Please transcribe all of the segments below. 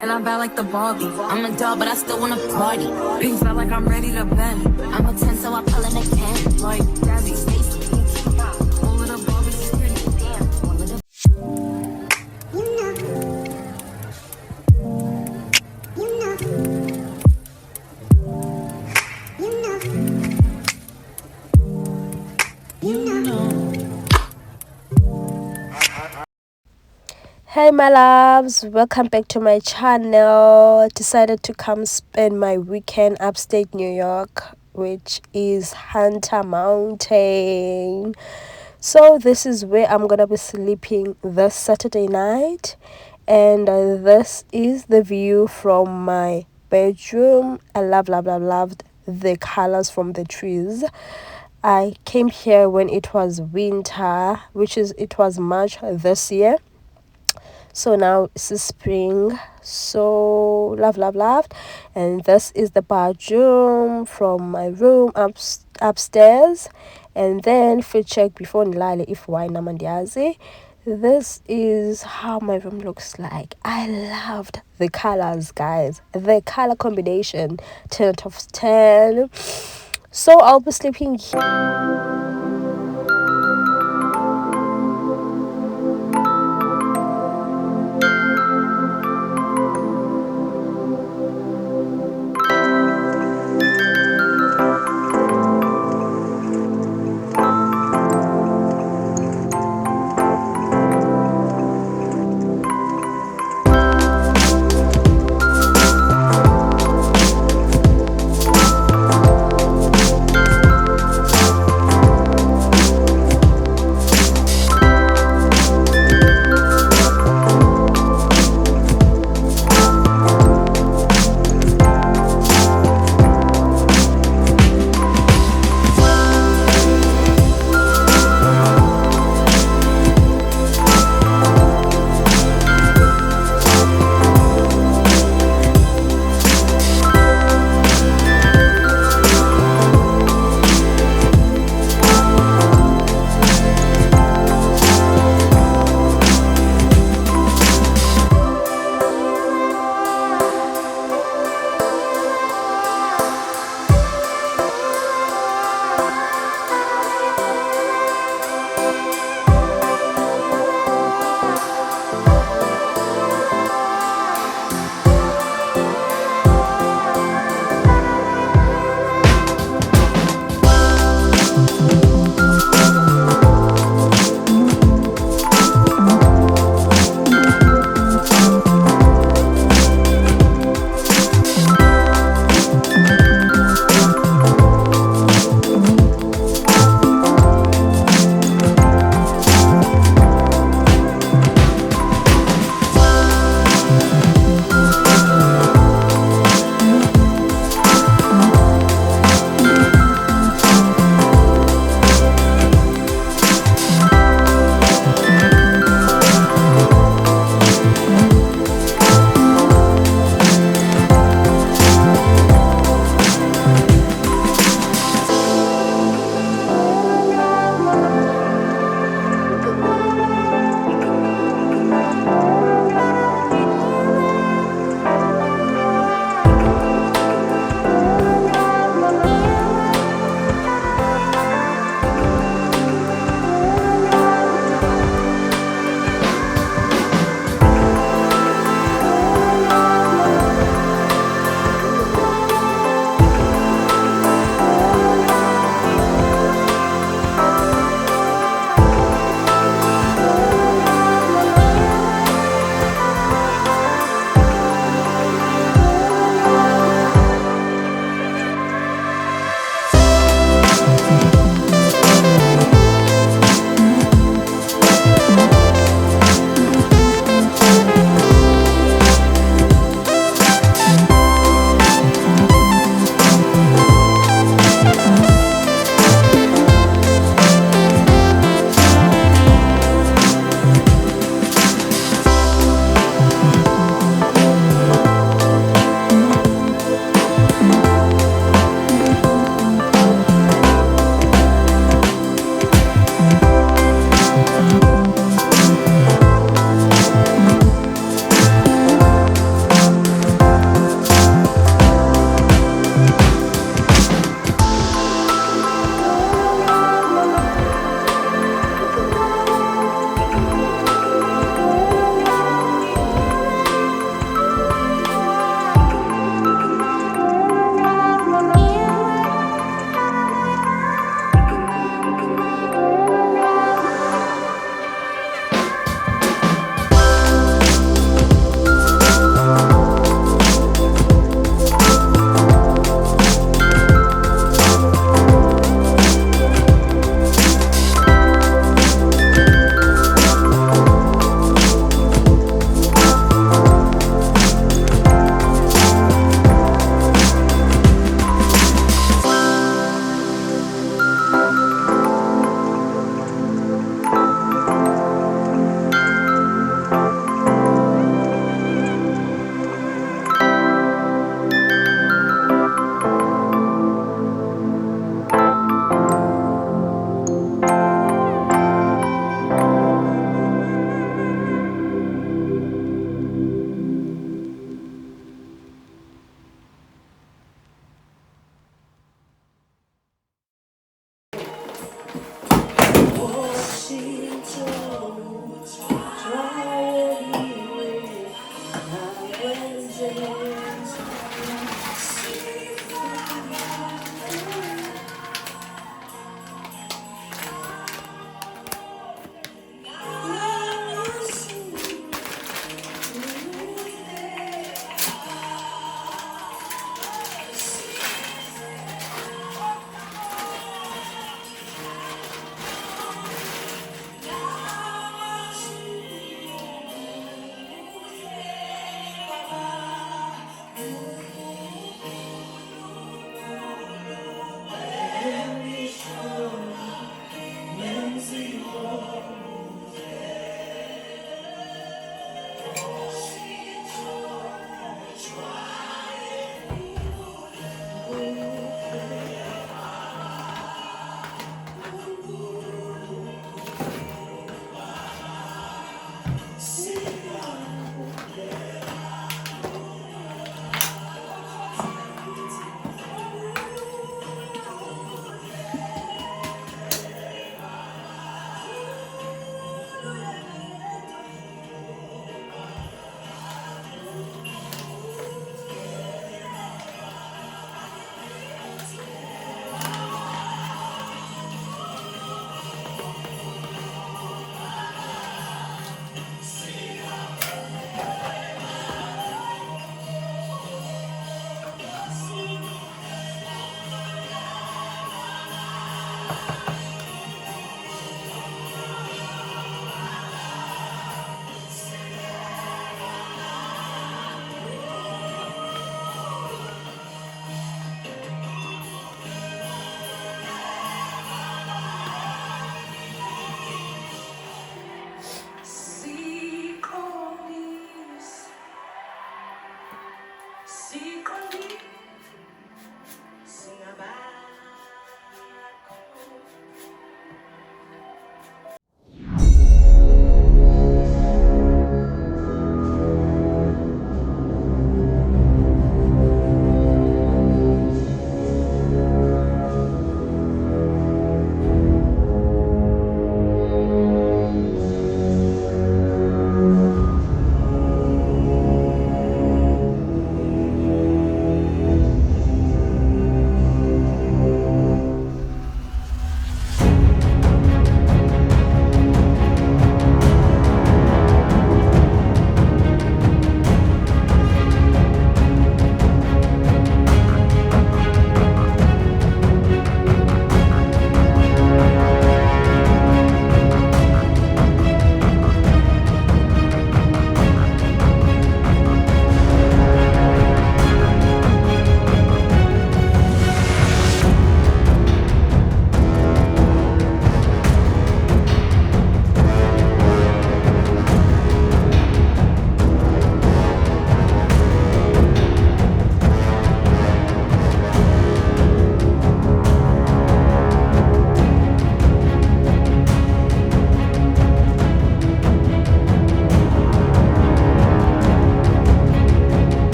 And I bad like the Barbie. I'm a doll, but I still wanna party. Being felt like I'm ready to bend. I'm a 10, so I pull in a can. Like Gabby, Stacy, all of the Barbies is pretty. Damn, all of the. Hey my loves, welcome back to my channel. Decided to come spend my weekend upstate New York, which is Hunter Mountain. So this is where I'm gonna be sleeping this Saturday night, and this is the view from my bedroom. I loved the colors from the trees. I came here when it was winter, it was March this year. So now it's spring. So loved. And this is the bathroom from my room upstairs. And then fit check before nilale if why namandiazi. This is how my room looks like. I loved the colors, guys. The color combination, 10 out of 10. So I'll be sleeping here.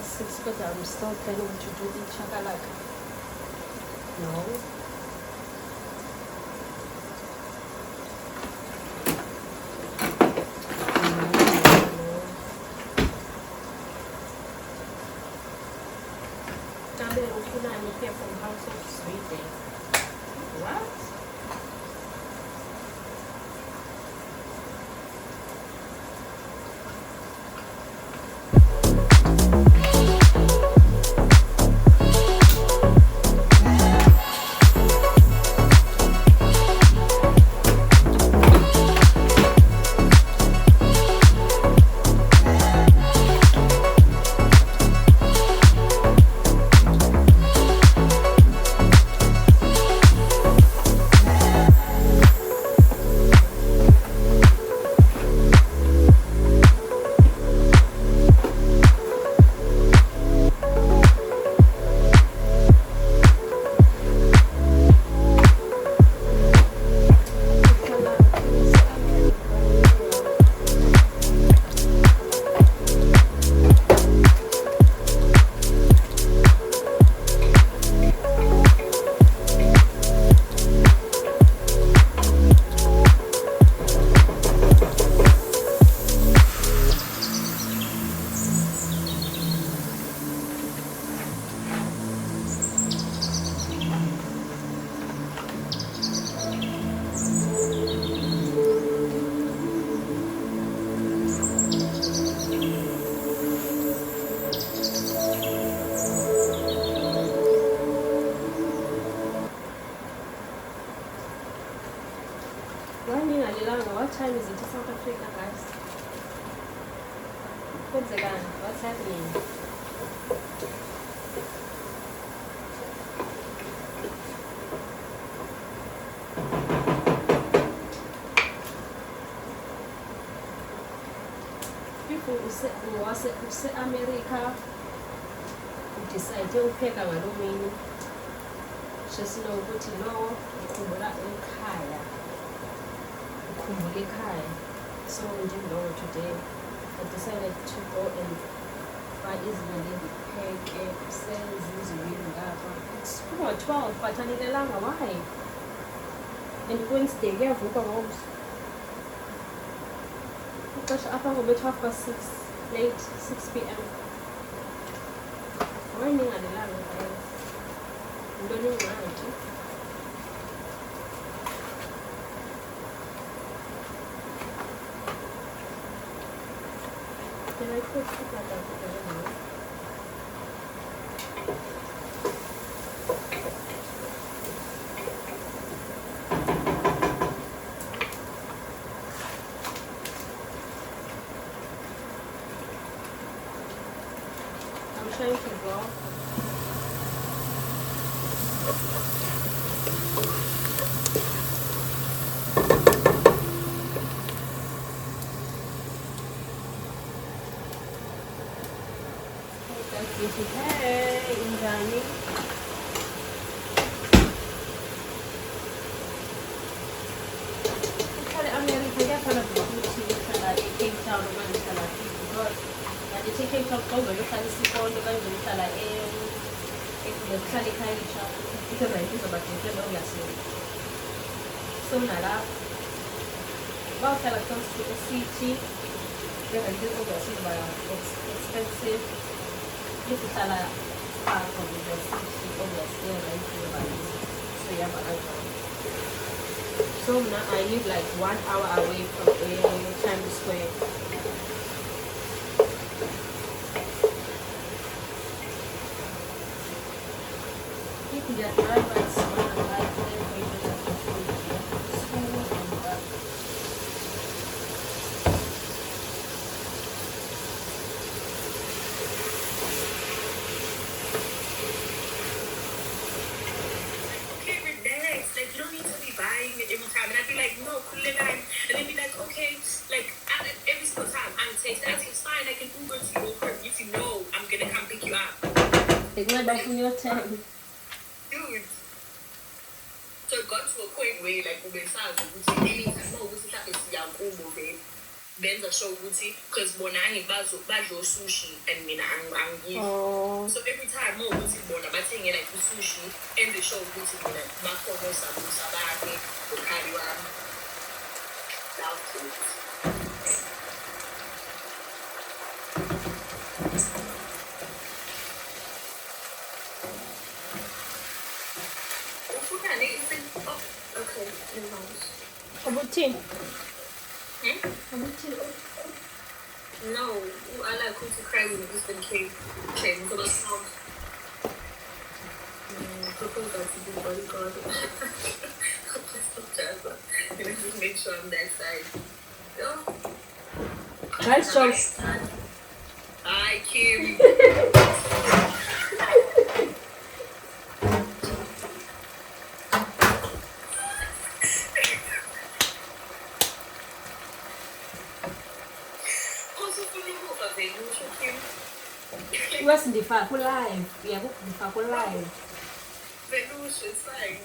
6, but I'm still planning to do the chakalaka. No. From House of Sweet. What? What time is it in South Africa, guys? What's happening? People who was America decide to pick a Romanian. Just know what you know, so we didn't know today. I decided to go and buy Israeli pancake cells. It's 12, but I need a longer why? And Wednesday, yeah, for homes. Because I thought we'll 6 late, 6 p.m. Why need a longer? I'm learning around. Can I put that down? I'm trying to draw. Hey, kanjani. Uhlala America kuyakhona ukuthi uhlala eCape Town okanye uhlala because kanti eCape Town kuzovele uhlala isikole okanye uhlala uhlala eKhayelitsha i-rent izoba different obviously. So nalapho bawuhlala close to a city, i-rent is obviously izoba expensive. If uhlala far from the city, obviously rent izoba so yaba kanjalo. So now I live like 1 hour away from Times Square. You can just drive by school and like school and back. Okay, relax. Like, you don't need to be buying it every time. And I'd be like, no, cool it down. And they'd be like, okay, like, every single time I'm texting, it's fine, I can Uber to your crib if you know I'm gonna come pick you up. Take my back in your time. Dude. So it got to a point where, like, ubesazi ukuthi anytime ukuthi mhlawumbe siyakubo benza show ukuthi because bona badlo sushi and mina angidli. So every time ukuthi bona bathenge like sushi and the show ukuthi mina bakhona osabusa bakhe ukhali wami. Love it. Okay, Abutin. No, I like who to cry when this thing came for the sound. Propose that to the bodyguard. Just make sure I'm that side. Nice choice. Hi, Kim. Wasindifaka ku-live. Yabo ndifaka ku-live. Venush, it's fine.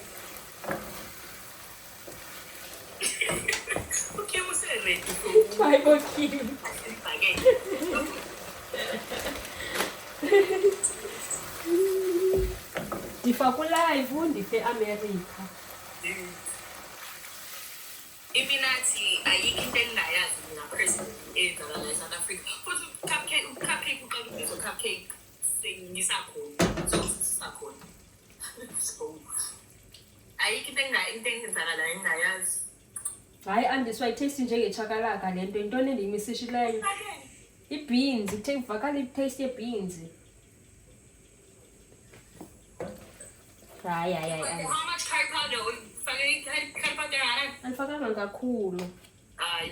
Okay, what's that ready for? Bye, Kim. Ndifaka ku-live ndife America. Iminathi ayikho into engingayazi mina personally eyenzakala eSouth Africa. Futhi cupcake uqala ubizwa cupcake sengisakhona. So sisakhona. So ayikho into engenzakala engingayazi. Hayi andiswa itaste njengechakalaka le nto intoni endiyimisishileyo. I-beans, ivakala i-taste ye-beans. Hayi. How much curry powder? Curry powder hana? Andifakanga kakhulu.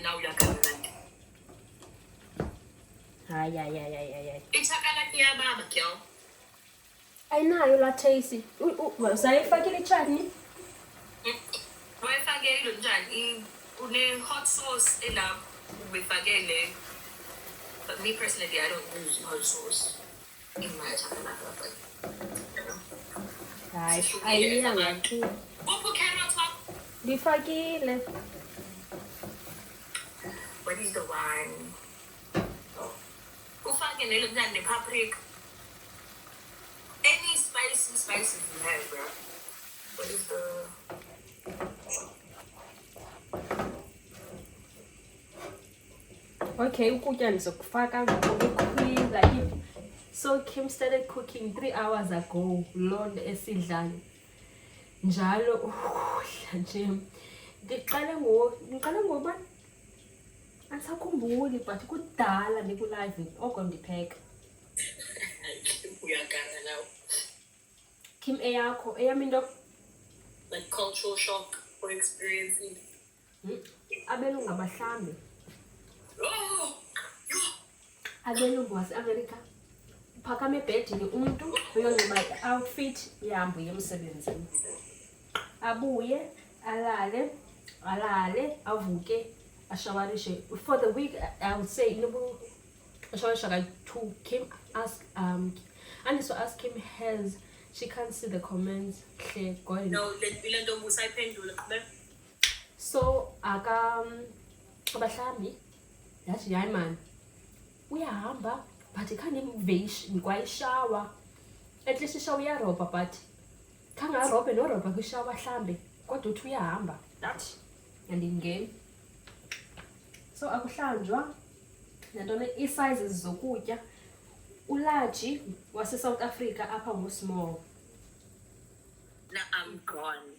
Now uyakhangana. Hayi. Ichakalaka iyababa, girl. Ayinayo la taste. Usayifakile ichutney? Wayifakele njani? Une hot sauce ela ubefakele. But me personally, I don't use hot sauce in my chakalaka. Hayi, ayiyanga tu. What carrot top? Ndifakile. What is the one? Ufake nelo njani paprika. Any spices you have, bro. What is the Okay, ukutya ndizokufaka ngoku like so Kim started cooking 3 hours ago. Lord esidlani. Njalo ukudla nje. Ndiqale ngoba asakhumbuli but kudala ndiku-live oko ndipheka. uyaganga now? Kim eyakho, eyami into Like cultural shock or experiencing? abelungu abahlambi. Oh! Abelungu wase-America. Phakama ebhedini umuntu uyonxiba i-outfit yambu yemsebenzini. Abuye, alale, avuke, ashawarishe. For the week, I would say, ashawarishe like 2. Kim asked, and so ask him, has She can't see the comments. No, lento musayiphendula. So abahlambi yathi hayi man uyahamba but khange ngikwayishawa at least ishawa iyarobha but khangarobhe norobha kwishawa hlambe kodwa uthi uyahamba that andingeni. So akuhlanjwa nantona i-sizes zokutya ulaji wase-South Africa apha ngu-small. Now I'm gone.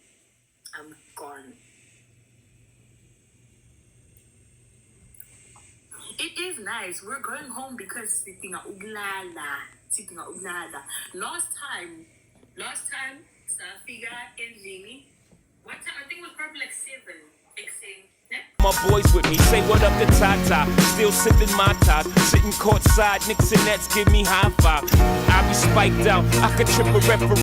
It is nice. We're going home because sitting at uglala. Last time, Safika and Jimmy. What time? I think it was probably like 7. Fixing. My boys with me, say what up to Tata. Still sipping my top, sitting courtside. Knicks and Nets give me high five. I be spiked out, I could trip a referee.